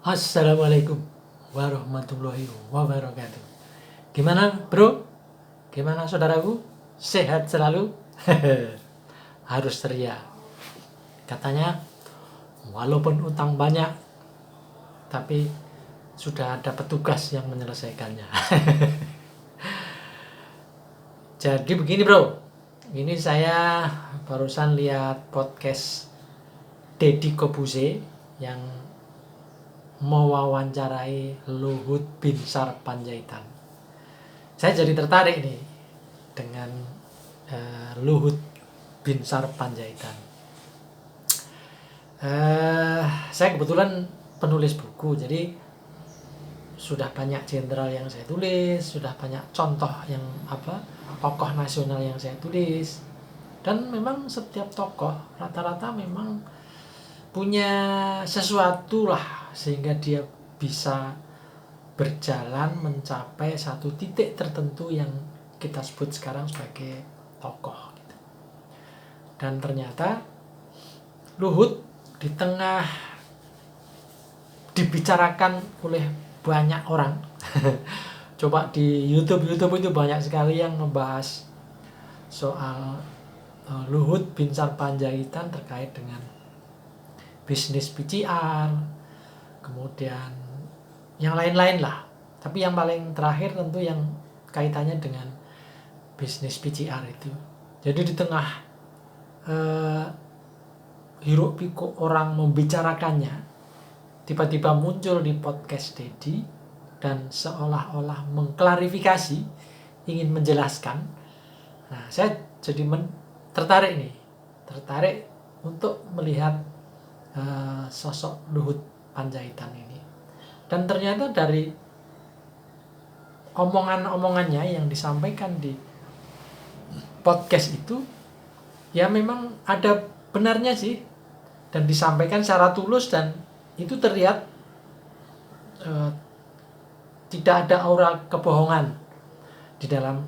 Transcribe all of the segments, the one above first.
Assalamualaikum warahmatullahi wabarakatuh. Gimana bro? Gimana saudaraku? Sehat selalu? Harus ceria. Katanya walaupun utang banyak, tapi sudah ada petugas yang menyelesaikannya. Jadi begini bro, ini saya barusan lihat podcast Deddy Corbuzier yang mewawancarai Luhut Binsar Panjaitan. Saya jadi tertarik nih dengan Luhut Binsar Panjaitan. Saya kebetulan penulis buku, jadi sudah banyak jenderal yang saya tulis, sudah banyak contoh yang tokoh nasional yang saya tulis, dan memang setiap tokoh rata-rata memang punya sesuatu lah sehingga dia bisa berjalan mencapai satu titik tertentu yang kita sebut sekarang sebagai tokoh gitu. Dan ternyata Luhut di tengah dibicarakan oleh banyak orang coba di YouTube itu banyak sekali yang membahas soal Luhut Binsar Panjaitan terkait dengan bisnis PCR, kemudian yang lain-lain lah. Tapi yang paling terakhir tentu yang kaitannya dengan bisnis PCR itu. Jadi di tengah hiruk pikuk orang membicarakannya, tiba-tiba muncul di podcast Deddy dan seolah-olah mengklarifikasi, ingin menjelaskan. Nah, saya jadi tertarik untuk melihat sosok Luhut Panjaitan ini. Dan ternyata dari omongan-omongannya yang disampaikan di podcast itu, ya memang ada benarnya sih, dan disampaikan secara tulus, dan itu terlihat tidak ada aura kebohongan di dalam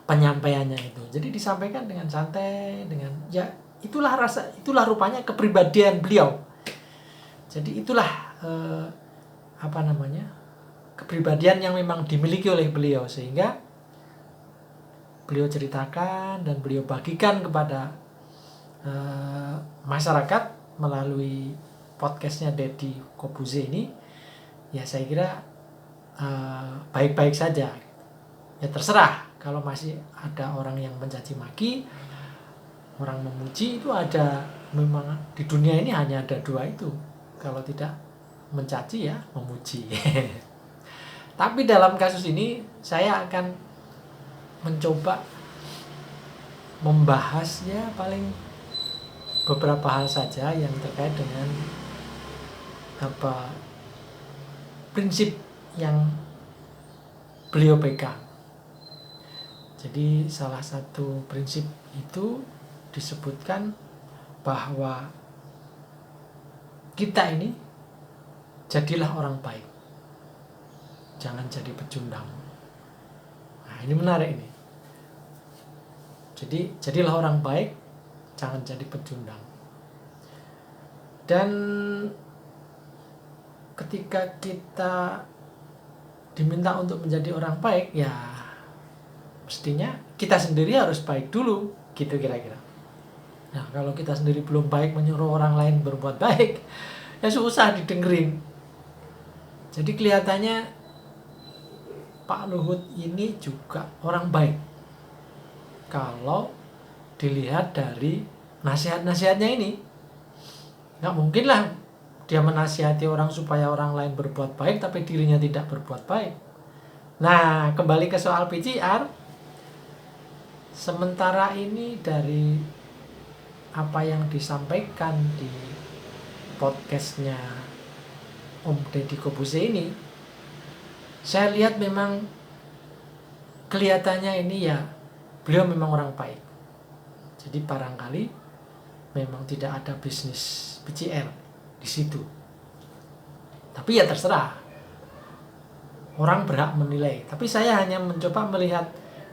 penyampaiannya itu. Jadi disampaikan dengan santai, dengan ya itulah rupanya kepribadian beliau. Jadi itulah kepribadian yang memang dimiliki oleh beliau, sehingga beliau ceritakan dan beliau bagikan kepada masyarakat melalui podcastnya Deddy Corbuzier ini. Ya saya kira baik-baik saja. Ya terserah, kalau masih ada orang yang mencaci maki, orang memuji, itu ada, memang di dunia ini hanya ada dua itu, kalau tidak mencaci ya memuji. Tapi dalam kasus ini saya akan mencoba membahasnya paling beberapa hal saja yang terkait dengan prinsip yang beliau pegang. Jadi salah satu prinsip itu disebutkan bahwa kita ini jadilah orang baik, jangan jadi pecundang. Nah, ini menarik ini. Jadi jadilah orang baik, jangan jadi pecundang. Dan ketika kita diminta untuk menjadi orang baik, ya mestinya kita sendiri harus baik dulu, gitu kira-kira. Nah, kalau kita sendiri belum baik, menyuruh orang lain berbuat baik, ya susah didengerin. Jadi kelihatannya Pak Luhut ini juga orang baik kalau dilihat dari nasihat-nasihatnya ini. Nggak mungkin lah dia menasihati orang supaya orang lain berbuat baik tapi dirinya tidak berbuat baik. Nah, kembali ke soal PCR, sementara ini dari apa yang disampaikan di podcastnya Om Deddy Corbuzier ini, saya lihat memang kelihatannya ini ya beliau memang orang baik. Jadi barangkali memang tidak ada bisnis PCR di situ. Tapi ya terserah, orang berhak menilai. Tapi saya hanya mencoba melihat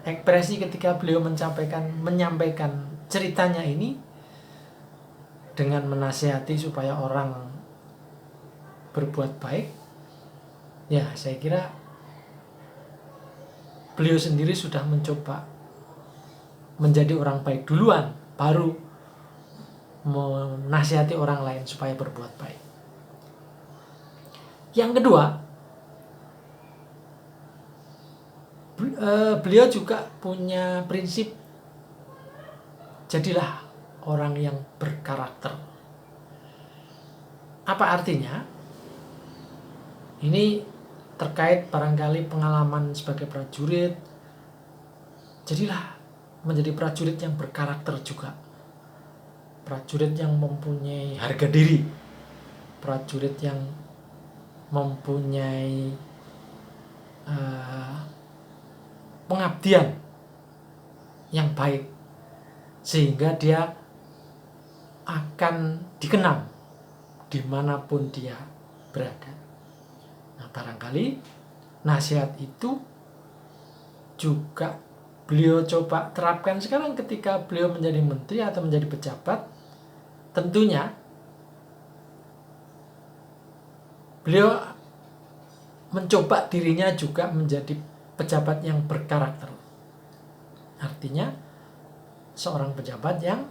ekspresi ketika beliau menyampaikan ceritanya ini dengan menasihati supaya orang berbuat baik, ya saya kira beliau sendiri sudah mencoba menjadi orang baik duluan, baru menasihati orang lain supaya berbuat baik. Yang kedua, beliau juga punya prinsip, jadilah orang yang berkarakter. Apa artinya? Ini terkait barangkali pengalaman sebagai prajurit. Jadilah menjadi prajurit yang berkarakter juga. Prajurit yang mempunyai harga diri. Prajurit yang mempunyai pengabdian yang baik, sehingga dia akan dikenal dimanapun dia berada. Nah, barangkali nasihat itu juga beliau coba terapkan sekarang ketika beliau menjadi menteri atau menjadi pejabat. Tentunya beliau mencoba dirinya juga menjadi pejabat yang berkarakter. Artinya seorang pejabat yang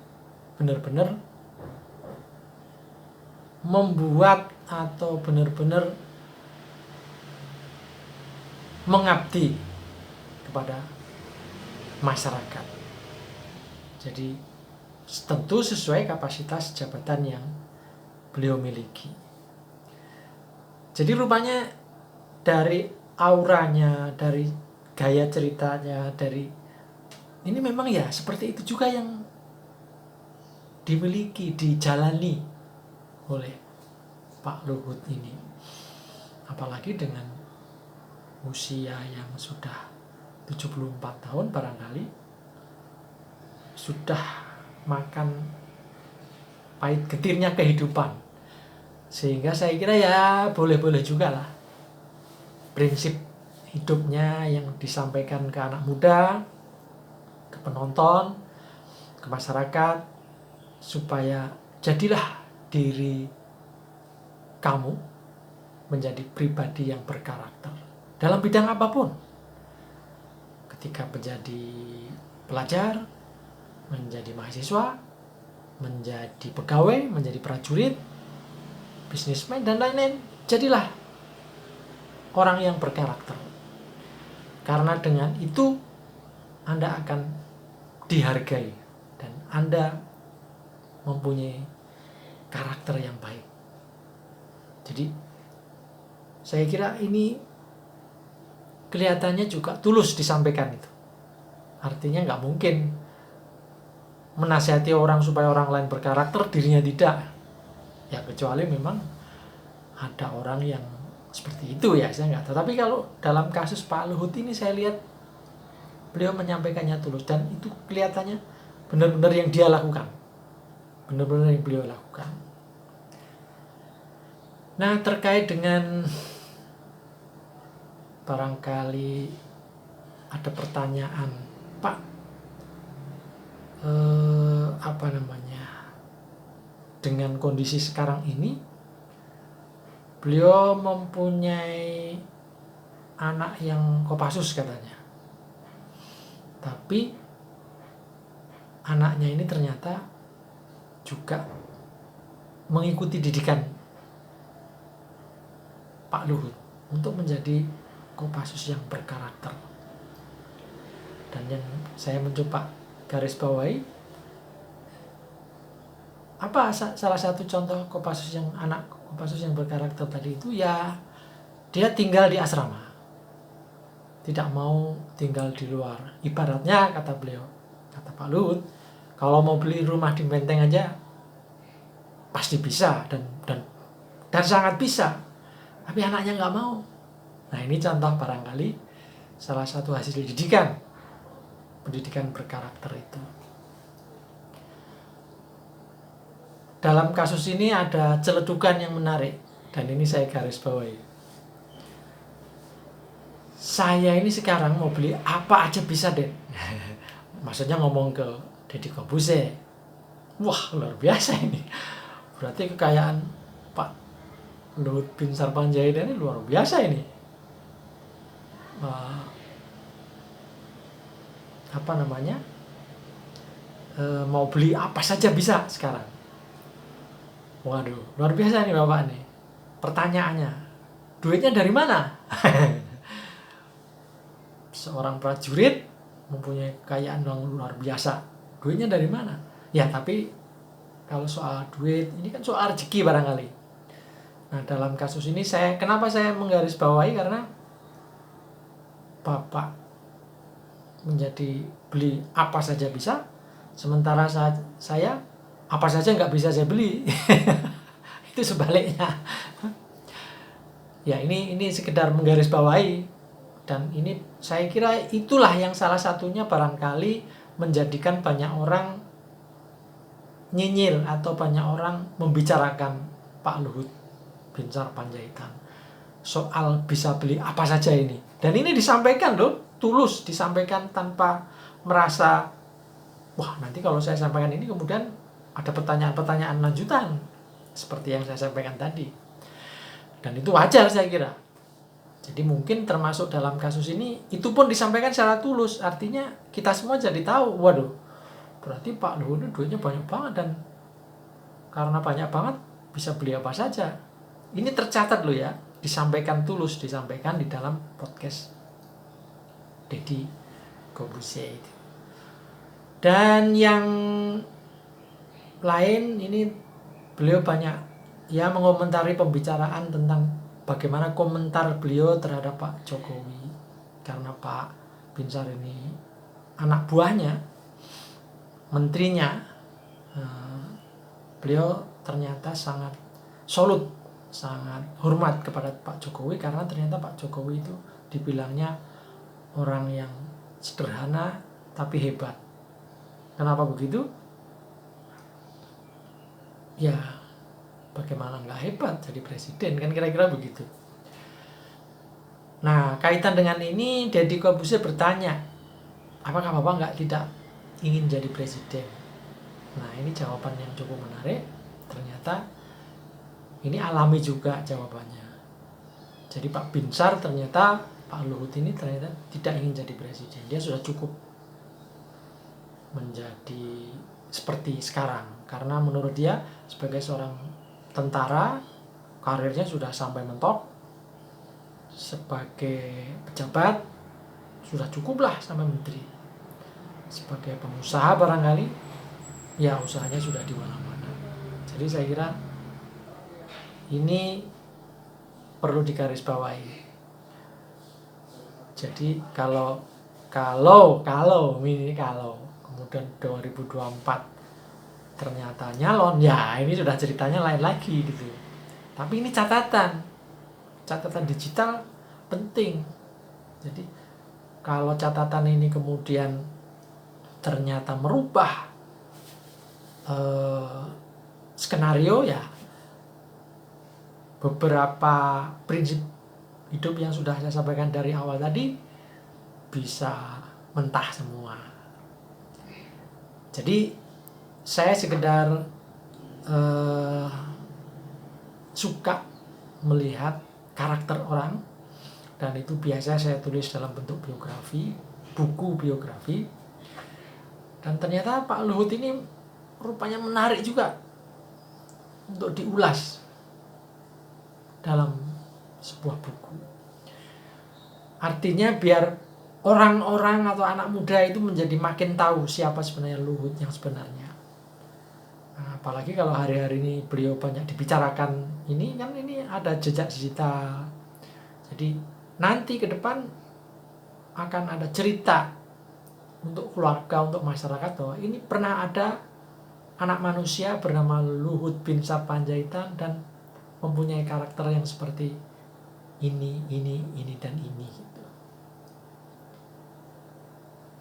benar-benar membuat atau benar-benar mengabdi kepada masyarakat. Jadi tentu sesuai kapasitas jabatan yang beliau miliki. Jadi rupanya dari auranya, dari gaya ceritanya, dari ini memang ya seperti itu juga yang dimiliki, dijalani oleh Pak Luhut ini. Apalagi dengan usia yang sudah 74 tahun, barangkali sudah makan pahit getirnya kehidupan. Sehingga saya kira ya boleh-boleh juga lah prinsip hidupnya yang disampaikan ke anak muda, ke penonton, ke masyarakat, supaya jadilah diri kamu menjadi pribadi yang berkarakter dalam bidang apapun. Ketika menjadi pelajar, menjadi mahasiswa, menjadi pegawai, menjadi prajurit, bisnismen, dan lain-lain, jadilah orang yang berkarakter. Karena dengan itu Anda akan dihargai dan Anda mempunyai karakter yang baik. Jadi saya kira ini kelihatannya juga tulus disampaikan itu. Artinya nggak mungkin menasihati orang supaya orang lain berkarakter, dirinya tidak. Ya kecuali memang ada orang yang seperti itu ya, saya nggak tahu. Tapi kalau dalam kasus Pak Luhut ini saya lihat beliau menyampaikannya tulus, dan itu kelihatannya benar-benar yang dia lakukan, benar-benar yang beliau lakukan. Nah, terkait dengan barangkali ada pertanyaan, Pak, dengan kondisi sekarang ini beliau mempunyai anak yang Kopassus katanya, tapi anaknya ini ternyata juga mengikuti didikan Pak Luhut untuk menjadi Kopassus yang berkarakter. Dan yang saya mencoba garis bawahi, apa salah satu contoh Kopassus yang anak Kopassus yang berkarakter tadi itu, ya dia tinggal di asrama, tidak mau tinggal di luar. Ibaratnya kata beliau, kata Pak Luhut, kalau mau beli rumah di Menteng aja pasti bisa dan sangat bisa, tapi anaknya nggak mau. Nah, ini contoh barangkali salah satu hasil pendidikan berkarakter itu. Dalam kasus ini ada celetukan yang menarik, dan ini saya garis bawahi. Saya ini sekarang mau beli apa aja bisa, Den. Maksudnya ngomong ke Deddy Corbuzier. Wah, luar biasa ini. Berarti kekayaan Pak Luhut Binsar Panjaitan ini luar biasa ini. Apa namanya? Mau beli apa saja bisa sekarang. Waduh, luar biasa nih Bapak nih. Pertanyaannya, duitnya dari mana? Seorang prajurit mempunyai kekayaan yang luar biasa. Duitnya dari mana? Ya, tapi kalau soal duit, ini kan soal rezeki barangkali. Nah, dalam kasus ini kenapa saya menggarisbawahi, karena Bapak menjadi beli apa saja bisa, sementara saya apa saja nggak bisa saya beli. Itu sebaliknya. Ya, ini sekedar menggarisbawahi, dan ini saya kira itulah yang salah satunya barangkali menjadikan banyak orang nyinyir atau banyak orang membicarakan Pak Luhut Binsar Panjaitan soal bisa beli apa saja ini. Dan ini disampaikan loh, tulus disampaikan tanpa merasa wah nanti kalau saya sampaikan ini kemudian ada pertanyaan-pertanyaan lanjutan seperti yang saya sampaikan tadi. Dan itu wajar saya kira. Jadi mungkin termasuk dalam kasus ini itu pun disampaikan secara tulus. Artinya kita semua jadi tahu, waduh, berarti Pak Luhut itu duitnya banyak banget, dan karena banyak banget bisa beli apa saja. Ini tercatat loh ya, disampaikan tulus, disampaikan di dalam podcast Deddy Corbuzier itu. Dan yang lain ini beliau banyak ya mengomentari pembicaraan tentang bagaimana komentar beliau terhadap Pak Jokowi, karena Pak Binsar ini anak buahnya, menterinya. Beliau ternyata sangat salut, sangat hormat kepada Pak Jokowi, karena ternyata Pak Jokowi itu dibilangnya orang yang sederhana tapi hebat. Kenapa begitu? Ya, bagaimana nggak hebat jadi presiden, kan kira-kira begitu. Nah, kaitan dengan ini Deddy Corbuzier bertanya, apakah Bapak tidak ingin jadi presiden? Nah, ini jawaban yang cukup menarik. Ternyata ini alami juga jawabannya. Jadi Pak Binsar ternyata, Pak Luhut ini ternyata tidak ingin jadi presiden. Dia sudah cukup menjadi seperti sekarang, karena menurut dia sebagai seorang tentara karirnya sudah sampai mentok, sebagai pejabat sudah cukuplah sampai menteri, sebagai pengusaha barangkali ya usahanya sudah di mana-mana. Jadi saya kira ini perlu digarisbawahi. Jadi kalau kemudian 2024 ternyata nyalon, ya ini sudah ceritanya lain lagi gitu. Tapi ini catatan digital penting. Jadi kalau catatan ini kemudian ternyata merubah skenario, ya beberapa prinsip hidup yang sudah saya sampaikan dari awal tadi bisa mentah semua. Jadi saya sekedar suka melihat karakter orang, dan itu biasa saya tulis dalam bentuk biografi, buku biografi. Dan ternyata Pak Luhut ini rupanya menarik juga untuk diulas dalam sebuah buku. Artinya biar orang-orang atau anak muda itu menjadi makin tahu siapa sebenarnya Luhut yang sebenarnya. Nah, apalagi kalau hari-hari ini beliau banyak dibicarakan, ini kan ini ada jejak digital. Jadi nanti ke depan akan ada cerita untuk keluarga, untuk masyarakat, bahwa ini pernah ada anak manusia bernama Luhut Binsar Panjaitan dan mempunyai karakter yang seperti ini dan ini gitu.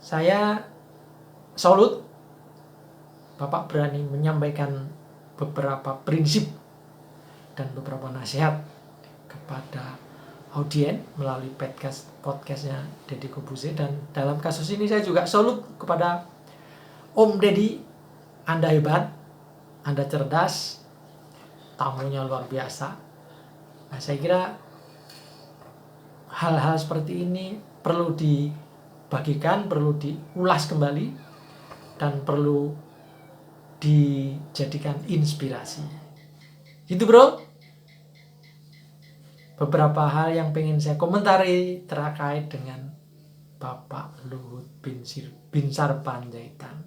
Saya salut Bapak berani menyampaikan beberapa prinsip dan beberapa nasihat kepada audien melalui podcastnya Deddy Corbuzier. Dan dalam kasus ini saya juga salut kepada Om Deddy. Anda hebat, Anda cerdas, tamunya luar biasa, Nah, saya kira hal-hal seperti ini perlu dibagikan, perlu diulas kembali, dan perlu dijadikan inspirasi. Gitu bro, beberapa hal yang pengen saya komentari terkait dengan Bapak Luhut Binsar Panjaitan.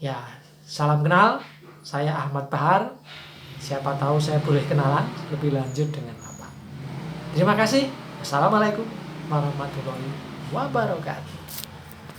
Ya, salam kenal, saya Ahmad Bahar. Siapa tahu saya boleh kenalan lebih lanjut dengan Bapak. Terima kasih. Assalamualaikum warahmatullahi wabarakatuh.